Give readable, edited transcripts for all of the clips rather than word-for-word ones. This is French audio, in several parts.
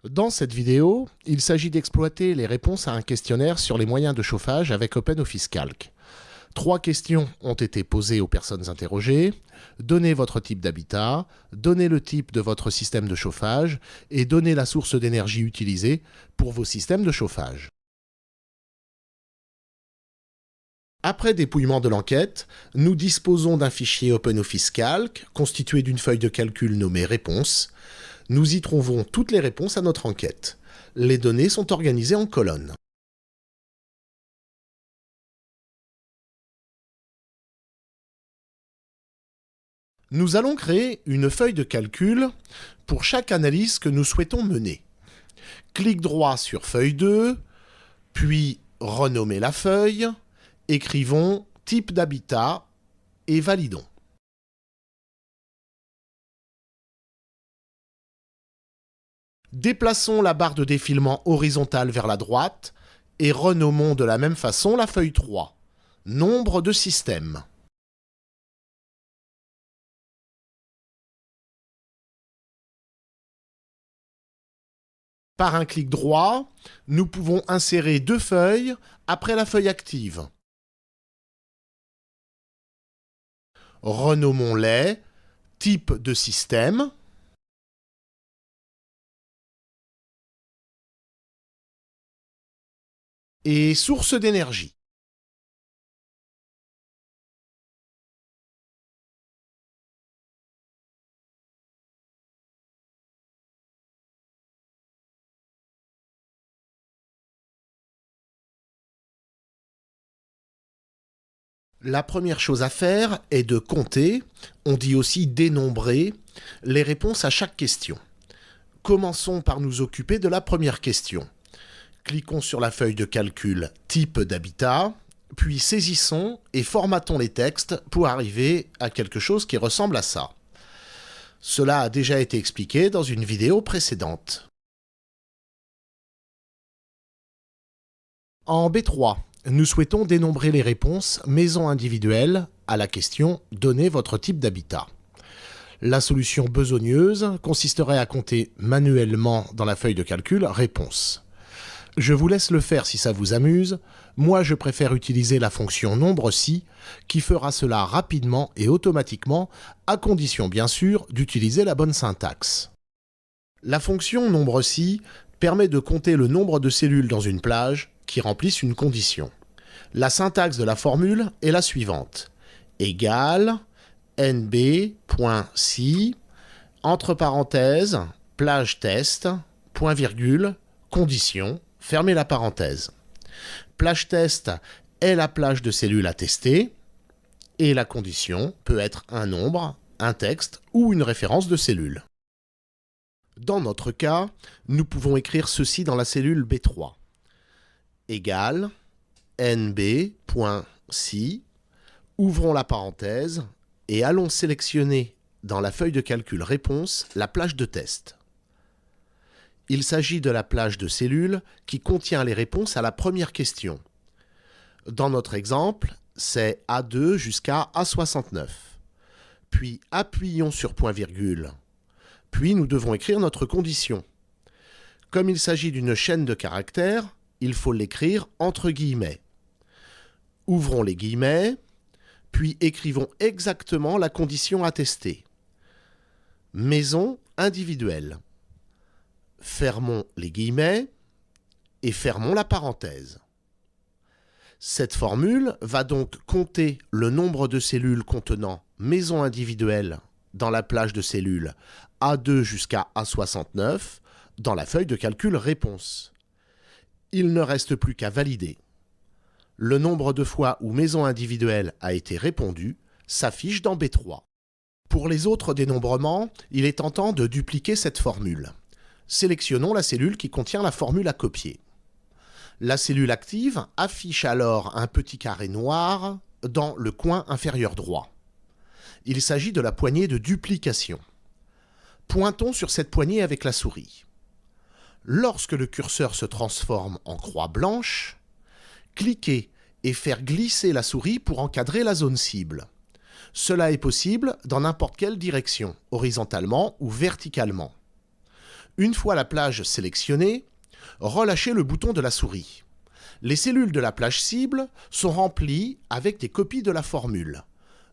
Dans cette vidéo, il s'agit d'exploiter les réponses à un questionnaire sur les moyens de chauffage avec OpenOffice Calc. 3 questions ont été posées aux personnes interrogées. Donnez votre type d'habitat, donnez le type de votre système de chauffage et donnez la source d'énergie utilisée pour vos systèmes de chauffage. Après dépouillement de l'enquête, nous disposons d'un fichier OpenOffice Calc constitué d'une feuille de calcul nommée Réponses. Nous y trouvons toutes les réponses à notre enquête. Les données sont organisées en colonnes. Nous allons créer une feuille de calcul pour chaque analyse que nous souhaitons mener. Clic droit sur Feuille 2, puis renommer la feuille, écrivons type d'habitat et validons. Déplaçons la barre de défilement horizontale vers la droite et renommons de la même façon la feuille 3, nombre de systèmes. Par un clic droit, nous pouvons insérer 2 feuilles après la feuille active. Renommons-les type de système et source d'énergie. La première chose à faire est de compter, on dit aussi dénombrer, les réponses à chaque question. Commençons par nous occuper de la première question. Cliquons sur la feuille de calcul type d'habitat, puis saisissons et formatons les textes pour arriver à quelque chose qui ressemble à ça. Cela a déjà été expliqué dans une vidéo précédente. En B3, nous souhaitons dénombrer les réponses maison individuelle à la question « Donnez votre type d'habitat ». La solution besogneuse consisterait à compter manuellement dans la feuille de calcul « Réponse ». Je vous laisse le faire si ça vous amuse. Moi, je préfère utiliser la fonction nombre-si qui fera cela rapidement et automatiquement, à condition bien sûr d'utiliser la bonne syntaxe. La fonction nombre-si permet de compter le nombre de cellules dans une plage qui remplissent une condition. La syntaxe de la formule est la suivante. Égale nb.si, entre parenthèses, plage test, point virgule, condition, fermez la parenthèse. Plage test est la plage de cellules à tester et la condition peut être un nombre, un texte ou une référence de cellule. Dans notre cas, nous pouvons écrire ceci dans la cellule B3. Égale nb.si, ouvrons la parenthèse et allons sélectionner dans la feuille de calcul réponse la plage de test. Il s'agit de la plage de cellules qui contient les réponses à la première question. Dans notre exemple, c'est A2 jusqu'à A69. Puis appuyons sur point virgule. Puis nous devons écrire notre condition. Comme il s'agit d'une chaîne de caractères, il faut l'écrire entre guillemets. Ouvrons les guillemets, puis écrivons exactement la condition à tester. Maison individuelle. Fermons les guillemets et fermons la parenthèse. Cette formule va donc compter le nombre de cellules contenant maison individuelle dans la plage de cellules A2 jusqu'à A69 dans la feuille de calcul réponse. Il ne reste plus qu'à valider. Le nombre de fois où maison individuelle a été répondu s'affiche dans B3. Pour les autres dénombrements, il est tentant de dupliquer cette formule. Sélectionnons la cellule qui contient la formule à copier. La cellule active affiche alors un petit carré noir dans le coin inférieur droit. Il s'agit de la poignée de duplication. Pointons sur cette poignée avec la souris. Lorsque le curseur se transforme en croix blanche, cliquez et faire glisser la souris pour encadrer la zone cible. Cela est possible dans n'importe quelle direction, horizontalement ou verticalement. Une fois la plage sélectionnée, relâchez le bouton de la souris. Les cellules de la plage cible sont remplies avec des copies de la formule.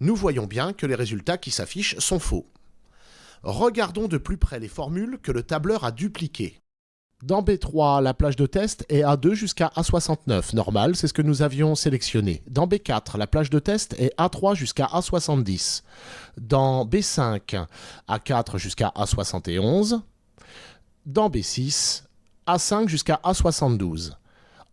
Nous voyons bien que les résultats qui s'affichent sont faux. Regardons de plus près les formules que le tableur a dupliquées. Dans B3, la plage de test est A2 jusqu'à A69. Normal, c'est ce que nous avions sélectionné. Dans B4, la plage de test est A3 jusqu'à A70. Dans B5, A4 jusqu'à A71. Dans B6, A5 jusqu'à A72.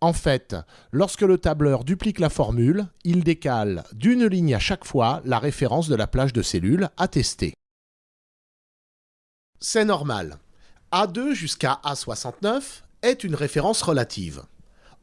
En fait, lorsque le tableur duplique la formule, il décale d'une ligne à chaque fois la référence de la plage de cellules à tester. C'est normal. A2 jusqu'à A69 est une référence relative.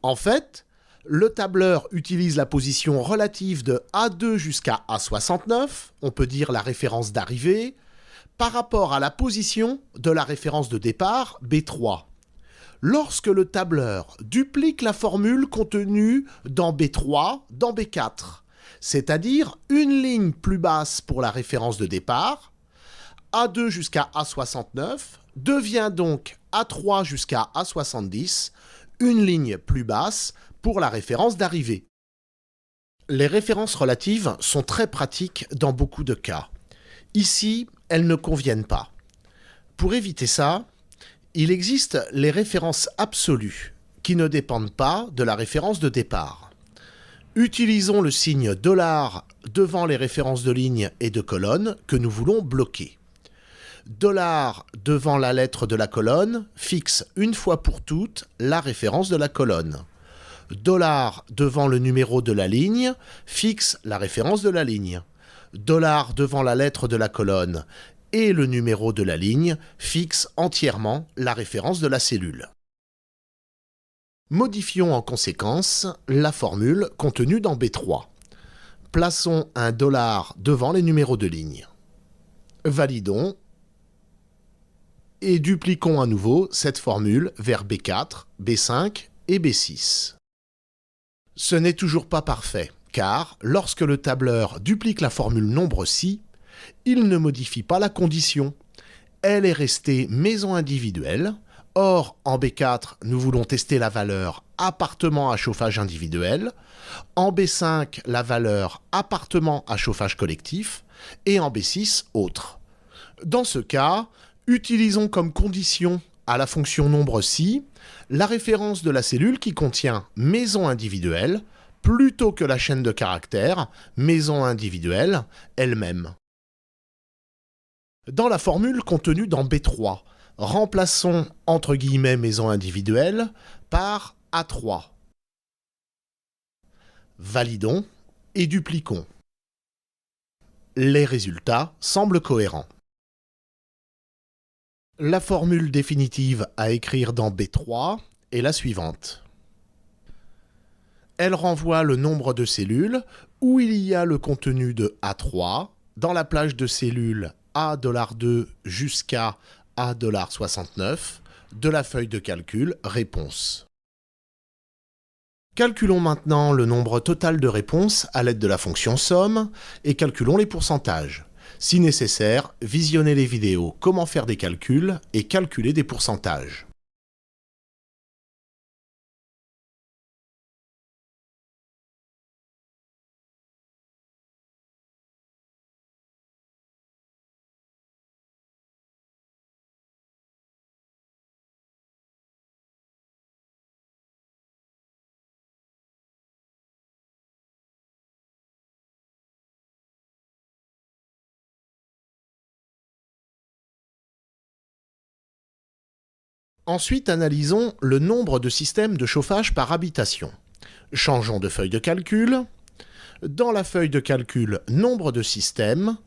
En fait, le tableur utilise la position relative de A2 jusqu'à A69, on peut dire la référence d'arrivée, par rapport à la position de la référence de départ B3. Lorsque le tableur duplique la formule contenue dans B3, dans B4, c'est-à-dire une ligne plus basse pour la référence de départ, A2 jusqu'à A69 devient donc A3 jusqu'à A70, une ligne plus basse pour la référence d'arrivée. Les références relatives sont très pratiques dans beaucoup de cas. Ici, elles ne conviennent pas. Pour éviter ça, il existe les références absolues, qui ne dépendent pas de la référence de départ. Utilisons le signe $ devant les références de ligne et de colonne que nous voulons bloquer. $ devant la lettre de la colonne fixe une fois pour toutes la référence de la colonne. $ devant le numéro de la ligne fixe la référence de la ligne. $ devant la lettre de la colonne et le numéro de la ligne fixe entièrement la référence de la cellule. Modifions en conséquence la formule contenue dans B3. Plaçons un $ devant les numéros de ligne. Validons et dupliquons à nouveau cette formule vers B4, B5 et B6. Ce n'est toujours pas parfait, car lorsque le tableur duplique la formule nombre si, il ne modifie pas la condition. Elle est restée maison individuelle. Or, en B4, nous voulons tester la valeur appartement à chauffage individuel. En B5, la valeur appartement à chauffage collectif. Et en B6, autre. Dans ce cas, utilisons comme condition à la fonction nombre si la référence de la cellule qui contient maison individuelle plutôt que la chaîne de caractères maison individuelle elle-même. Dans la formule contenue dans B3, remplaçons entre guillemets maison individuelle par A3. Validons et dupliquons. Les résultats semblent cohérents. La formule définitive à écrire dans B3 est la suivante. Elle renvoie le nombre de cellules où il y a le contenu de A3 dans la plage de cellules A$2 jusqu'à A$69 de la feuille de calcul réponse. Calculons maintenant le nombre total de réponses à l'aide de la fonction somme et calculons les pourcentages. Si nécessaire, visionnez les vidéos Comment faire des calculs et calculer des pourcentages. Ensuite, analysons le nombre de systèmes de chauffage par habitation. Changeons de feuille de calcul. Dans la feuille de calcul Nombre de systèmes,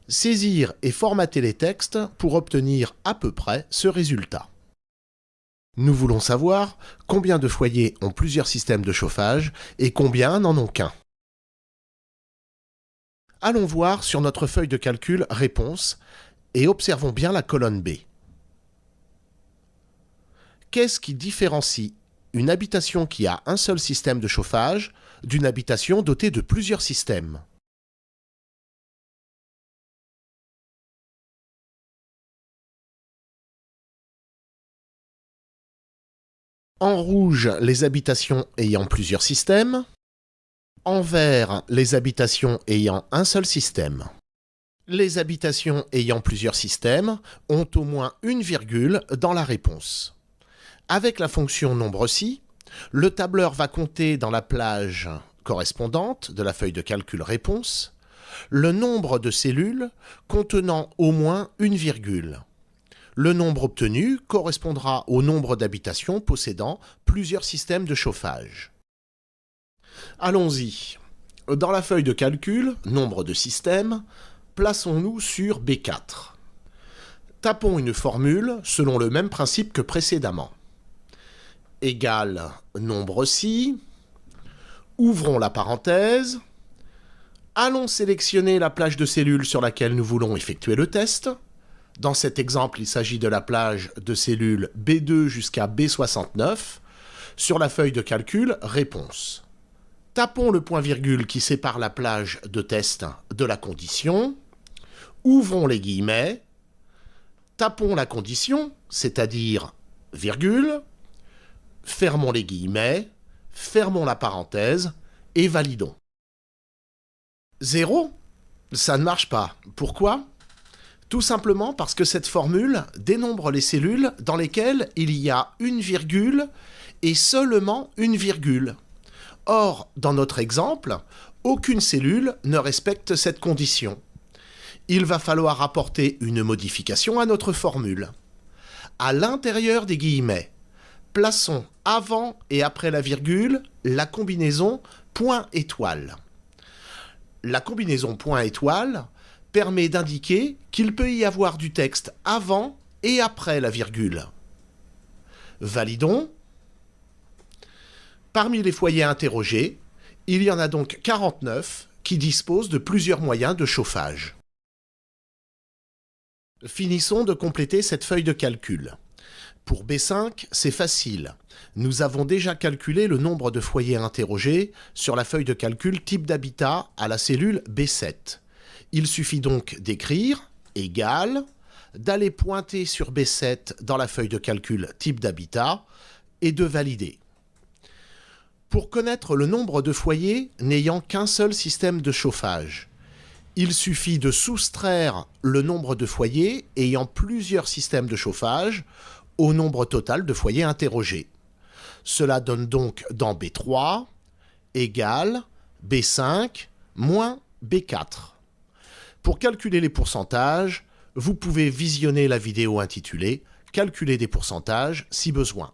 saisir et formater les textes pour obtenir à peu près ce résultat. Nous voulons savoir combien de foyers ont plusieurs systèmes de chauffage et combien n'en ont qu'un. Allons voir sur notre feuille de calcul Réponse et observons bien la colonne B. Qu'est-ce qui différencie une habitation qui a un seul système de chauffage d'une habitation dotée de plusieurs systèmes ? En rouge, les habitations ayant plusieurs systèmes. En vert, les habitations ayant un seul système. Les habitations ayant plusieurs systèmes ont au moins une virgule dans la réponse. Avec la fonction nombre si, le tableur va compter dans la plage correspondante de la feuille de calcul réponse le nombre de cellules contenant au moins une virgule. Le nombre obtenu correspondra au nombre d'habitations possédant plusieurs systèmes de chauffage. Allons-y. Dans la feuille de calcul, nombre de systèmes, plaçons-nous sur B4. Tapons une formule selon le même principe que précédemment. Égale nombre si, ouvrons la parenthèse, allons sélectionner la plage de cellules sur laquelle nous voulons effectuer le test. Dans cet exemple, il s'agit de la plage de cellules B2 jusqu'à B69. Sur la feuille de calcul, réponse. Tapons le point-virgule qui sépare la plage de test de la condition. Ouvrons les guillemets. Tapons la condition, c'est-à-dire virgule. Fermons les guillemets. Fermons la parenthèse et validons. 0, ça ne marche pas. Pourquoi ? Tout simplement parce que cette formule dénombre les cellules dans lesquelles il y a une virgule et seulement une virgule. Or, dans notre exemple, aucune cellule ne respecte cette condition. Il va falloir apporter une modification à notre formule. À l'intérieur des guillemets, plaçons avant et après la virgule la combinaison point-étoile. La combinaison point-étoile permet d'indiquer qu'il peut y avoir du texte avant et après la virgule. Validons. Parmi les foyers interrogés, il y en a donc 49 qui disposent de plusieurs moyens de chauffage. Finissons de compléter cette feuille de calcul. Pour B5, c'est facile. Nous avons déjà calculé le nombre de foyers interrogés sur la feuille de calcul type d'habitat à la cellule B7. Il suffit donc d'écrire égal, d'aller pointer sur B7 dans la feuille de calcul type d'habitat et de valider. Pour connaître le nombre de foyers n'ayant qu'un seul système de chauffage, il suffit de soustraire le nombre de foyers ayant plusieurs systèmes de chauffage au nombre total de foyers interrogés. Cela donne donc dans B3 égale B5 moins B4. Pour calculer les pourcentages, vous pouvez visionner la vidéo intitulée « Calculer des pourcentages » si besoin.